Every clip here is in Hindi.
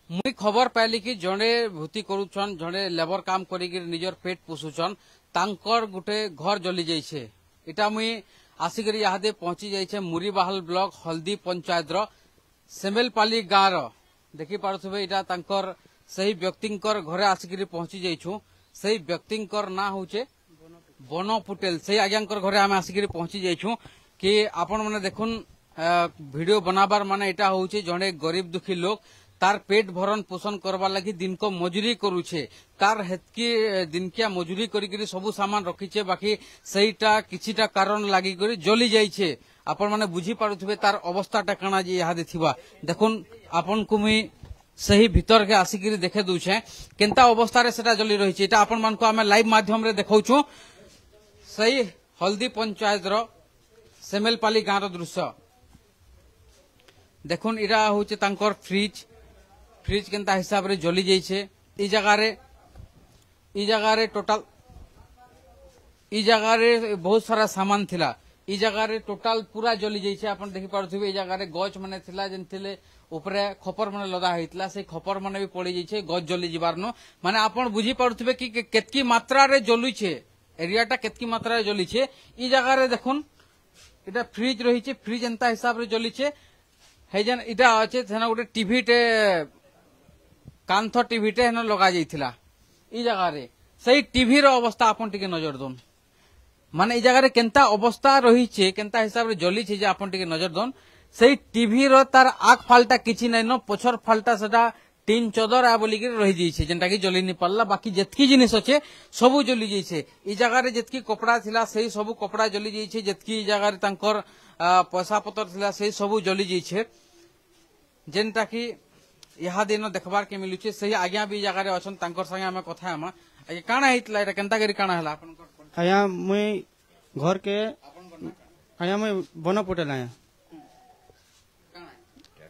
मुई खबर पाइली कि जड़े भूति करुछन जड़े लेबर काम करी निजर पेट पोषुछन तांकर गुटे घर जली जाइछे। इटा मुई आसिक यहाँ पहुंची जाइछे मुरीबाहाल ब्लॉक हल्दी पंचायत सेमेलपाली गाँव देखि पारुथिबे इटा तांकर सही व्यक्तिंकर घरे आसिक पहुंची जाइछु। सही व्यक्तिंकर ना होचे बन पुटेल से आज्ञांकर घरे आम आसिक पहुंची जाइछु कि आपण माने देखुन वीडियो बनाबार माने इटा होचे जड़े गरीब दुखी लोग तार पेट भरण पोषण करवा लगी दिन को मजूरी करुछे तार हेतकी दिनकिया मजूरी करी सबु सामान रखीचे बाकी सहीटा किछिटा कारण लागी करी जली जाइछे। आपण माने बुझी पारुथिबे तार अवस्थाटा काना जे यहाँ थिबा देखुन आपण को मुई सही भीतर के आसिक देखे दूचे केंता अवस्था रे सेटा जली रही एटा आपण मान को आमे लाइव माध्यम रे देखाउछु। सही हल्दी पंचायत सेमेलपाली गाँव दृश्य देखुन इरा होचे तांकर फ्रिज फ्रिज केंता हिसाब रे जली जाइछे। ई जगह रे टोटल ई जगह रे बहुत सारा सामान थिला ई जगह रे टोटल पूरा जली जाइछे। आपण देखि पारुथिबे ई जगह रे गछ माने थिला जेनथिले ऊपरे खपर माने लदा हेतला से खपर माने भी पड़ी जाइछे गछ जली जिबारनो माने आपण बुझी पारुथिबे कि केतकी मात्रा रे जलुछे एरियाटा केतकी मात्रा रे जलिछे। ई जगह रे देखुन इटा फ्रिज रहिछे फ्रिज एंता हिसाब रे जलिछे हेजन इटा अछि थेना गोटे टीवी टे कांथ टीवी टे हेन लगा जाइथिला ई जगह रे सही टीवी रो अवस्था आपण टिके नजर दोन माने ई जगह रे केंता अवस्था रहिछे केंता हिसाब रे जली छे जे आपण टिके नजर दोन सही टीवी रो तार आग फाल्टा किछि नै न पछर फाल्टा सेटा टीन चदर आ बोली के रहि जाइछे जेंटा कि जली नि पल्ला बाकी जेतकी जिनिस अछि सबु जली जाइछे। ई जगह रे जेतकी कपड़ा थिला सही सबु कपड़ा जली जाइछे जेतकी ई जगह रे तांकर पैसा पतर थिला सही सबु जली जाइछे जेंटा कि यहाँ दिन देखबार के मिलुचे सही आज्ञा भी जगह रे अछन तांकर संगे हमें कथा हम आगे काना हेतला एटा केंता करी काना हला आपन आया मुई घर के आया मुई बन पटेल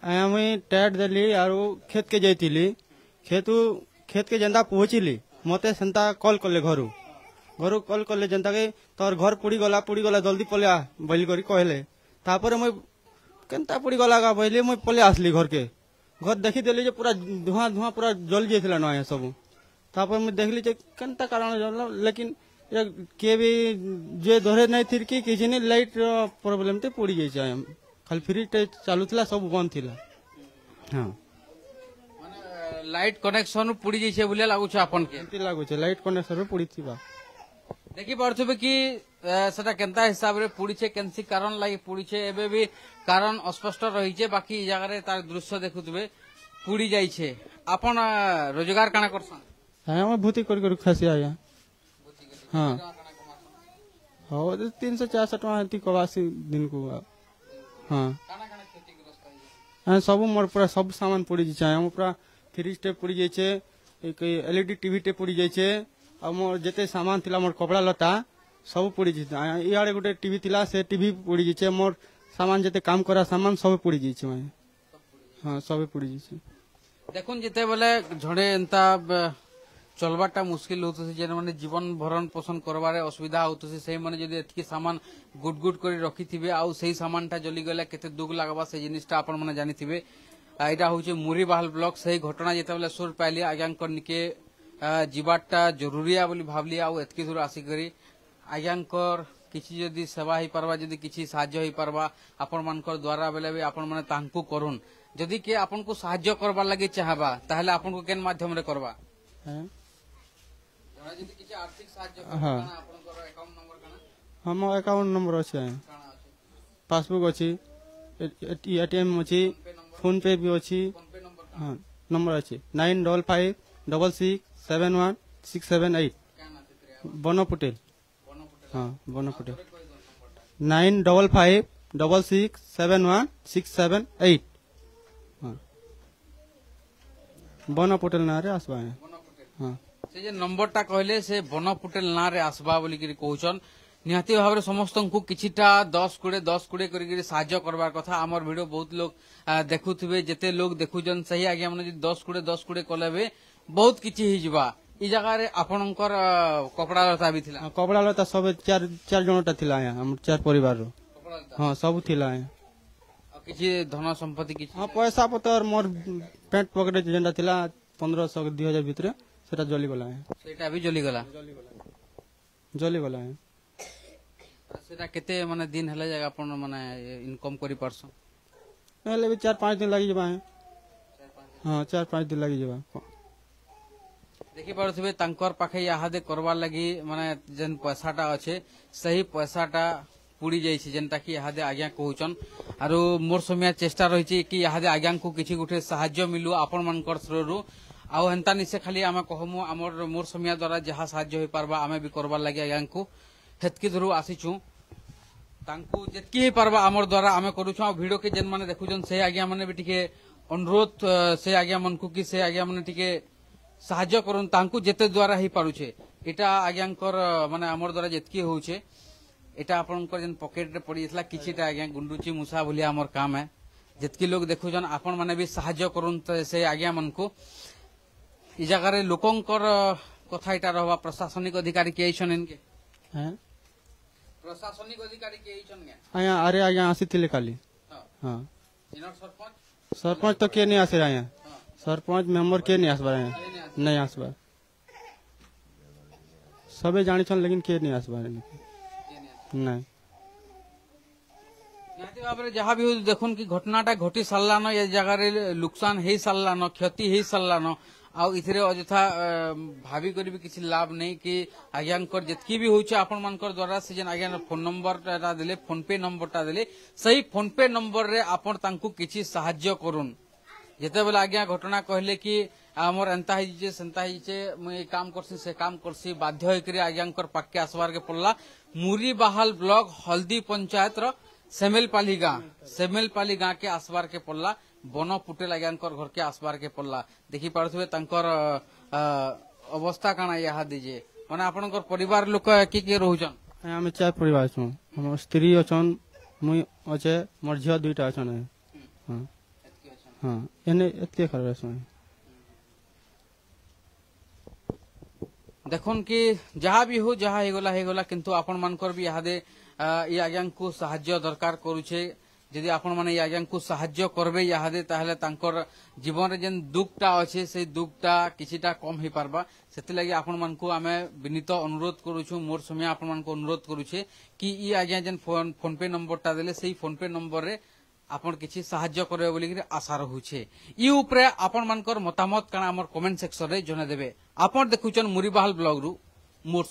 आया मुई टैट देली आरो खेत के जाइतिली खेत के जेंता पहुंचीली मते सेंता कॉल करले घरू कॉल करले जेंता के तोर घर पुड़ी गला जल्दी पले बोल करी कहले तापर मुई केंता पुड़ी गला का बोले मुई पले आसली घर देखी देली जे पूरा धुआं पूरा जल जाइथिला न सब तापर मुई देखली जे केंता कारण जल लेकिन के भी जे धरे नहीं थिर कि किछि नै लाइट प्रॉब्लम ते पड़ी जाय खाली फ्रिज चालुथिला सब बंद थिला। हां माने लाइट कनेक्शन पुड़ी जाइछे बोले लागु छ आपन के लागु छ लाइट कनेक्शन पुड़ी थिबा देखि पारथबे कि सेटा केंता हिसाब रे पुड़ी छे केनसी कारण लागि पुड़ी छे एबे भी कारण अस्पष्ट रही छे बाकी ई जगह रे तार दृश्य देखुतबे पुड़ी जाई छे। आपन रोजगार काना करसन हां हम भूति कर खासी आया हां हो 360 टका हती कवासी दिन को हां काना काना क्षतिग्रस्त हां सब मोर पूरा सब सामान पड़ी जाय हम पूरा फ्रिज टे पड़ी जाय छे एक एलईडी टीवी टे पड़ी जाय छे आ मोर जेते सामान थिला मोर कपड़ा लता सब पड़ी जाय इयाडे गोटे टीवी थिला से टीवी पड़ी जाय छे मोर सामान जेते काम करा सामान सब पड़ी जाय छे हां सब पड़ी जाय छे। देखुन जेते बेले झड़े एंता चलबाटा मुश्किल होतसे जे माने जीवन भरण पोषण करबारे असुविधा होतसे सेही माने जदी एतकी सामान गुड करी रखिथिबे आ सेही सामानटा जली गले केते दुख लागबा से जिनिसटा आपण माने जानिथिबे। एटा होचे मुरीबाहाल ब्लॉक सही घटना जेते बेले सुर पाइली आज्ञांकर निके जीवाटा जरूरीया बोली भाबली आ एतकी दूर आसी करी आज्ञांकर किछि जदी सेवा ही परबा जदी किछि साहाय्य ही परबा आपण मानकर द्वारा बेले भी आपण माने तांकु करून जदी के आपण को साहाय्य करबा लागि चाहबा ताहले आपण को केन माध्यम रे करबा हैं जरा जदी किछि आर्थिक साहाय्य करबा आपण को अकाउंट नंबर काना हम अकाउंट नंबर अछि पासबुक अछि एटीएम अछि फोन पे भी अछि हां नंबर अछि 9556671678 बन पटेल हां बन पटेल 9556671678 हां बन पटेल ना रे आसबा हां से जे नंबरटा कहले से बन पटेल ना रे आसबा बोली कि कहउछन निहाती भाव में समस्त को किछिटा 10-20 करी साहाय्य करबार कथा आमर वीडियो बहुत लोग देखुथिबे जेते लोग देखुजन सही आज्ञा माने 10-20 कलेबे बहुत किछि हि जिबा ई जगह रे आपनकर कपड़ा लता भी थिला कपड़ा लता सब चार जनटा थिला हम चार परिवार रो हां सब थिला किछि धन संपत्ति किछि हां पैसा पतर मोर पैंट पॉकेट जेनटा थिला 1500 2000 भितर सेटा जली गला है सेटा भी जली गला है सेटा केते माने दिन हले जागा अपन माने इनकम करी परसो पहले भी 4-5 दिन लगी जबा है हाँ 4-5 दिन लगी जबा देखि पारुथिबे तांकर पाखे याहादे करवार लगी माने जेन पैसाटा अच्छे सही पैसाटा पुड़ी जाइछि जेनटा कि याहादे आज्ञा कहउचन आरो मोर समिया चेष्टा रहिछि कि याहादे आज्ञा को किछि गुटे सहाय्य मिलु आपन मानकर थ्रोरु आउ हेंता निसे खाली आमे कहमु हमर मोर समिया द्वारा जहा सहाय्य होई पारबा आमे भी करवार लगी आज्ञा को हेतकी धरु आसीछु तांकु जेतकी होई पारबा हमर द्वारा आमे करूछु आ वीडियो के जेन माने देखुजन से आज्ञा माने भी टिके अनुरोध से आज्ञा मन को कि से आज्ञा माने टिके साहाय्य करन तांकु जेते द्वारा ही पारुछे एटा आज्ञांकर माने हमर द्वारा जेतकी होउछे एटा आपनकर जेन पॉकेट रे पड़ी इतला किछिटा आज्ञा गुंडुची मुसा बोलिया हमर काम है जेतकी लोग देखुजन आपन माने भी साहाय्य करन से आज्ञा मन को इ जगह रे लोकंकर कथा एटा रहबा प्रशासनिक अधिकारी के आइछन इनके हैं प्रशासनिक अधिकारी के आइछन के आया अरे आया आसीथिले खाली हां इनर सरपंच सरपंच तो के नहीं आसे आया सरपंच मेंबर के नहीं आसबा नहीं आसबा सबे जानी छन लेकिन के नहीं आसबा नहीं निहाती भाबरे जहाँ भी हो देखुन कि घटनाटा घटी सारलान ये जगह रे नुकसान हे सारलान क्षति हे सारलान आउ इथिरे अजथा भाभी करी भी किसी लाभ नहीं कि आज्ञांकर जेतकी भी होउचे आपन मानकर द्वारा से जेन आज्ञा फोन नंबर टा देले फोन पे नंबर टा देले सही फोन पे नंबर रे आपन तांकु किछि सहाय्य करून् जेते बेला आज्ञा घटना कहले कि हमर एंता हिजे सेंता हिजे मुई काम करसी से काम करसी बाध्य होई करी आज्ञांकर पाक्के आसबार के पड़ला मुरी बाहाल ब्लॉक हल्दी पंचायत रो सेमेलपाली गां के आसबार के पड़ला बन पुटेल आज्ञांकर घर के आसबार के पड़ला देखि पारुथबे तांकर अवस्था काना यहा दीजे माने आपनकर परिवार लोक की रहउछन हम 4 परिवार छु हमर स्त्री अछन मुई अछे मोर झियो दुईटा अछन हां हां एने एते खराब छै देखुन कि जहाँ भी हो जहाँ हेगला किंतु आपण मानकर भी यादे ये आज्ञा को साहाय्य दरकार करूछे यदि आपण माने ये आज्ञा को साहाय्य करबे यादे ताहले तांकर जीवन रे जेन दुखटा अच्छे से दुखटा किछिटा कम ही पारबा सेति लागि आपण मान को आमे विनीत अनुरोध करूछु मोर समय आपण मान को अनुरोध करूछे कि ई आज्ञा जेन फोन पे नंबर टा देले सेही फोन पे नंबर रे आपण किछि साहाय्य करबे बोली कि आशा रहुछे ई ऊपरे आपण मानकर मतामत काना हमर कमेंट सेक्शन रे जने देबे आपण देखुचन मुरीबाहाल ब्लॉग रु मोर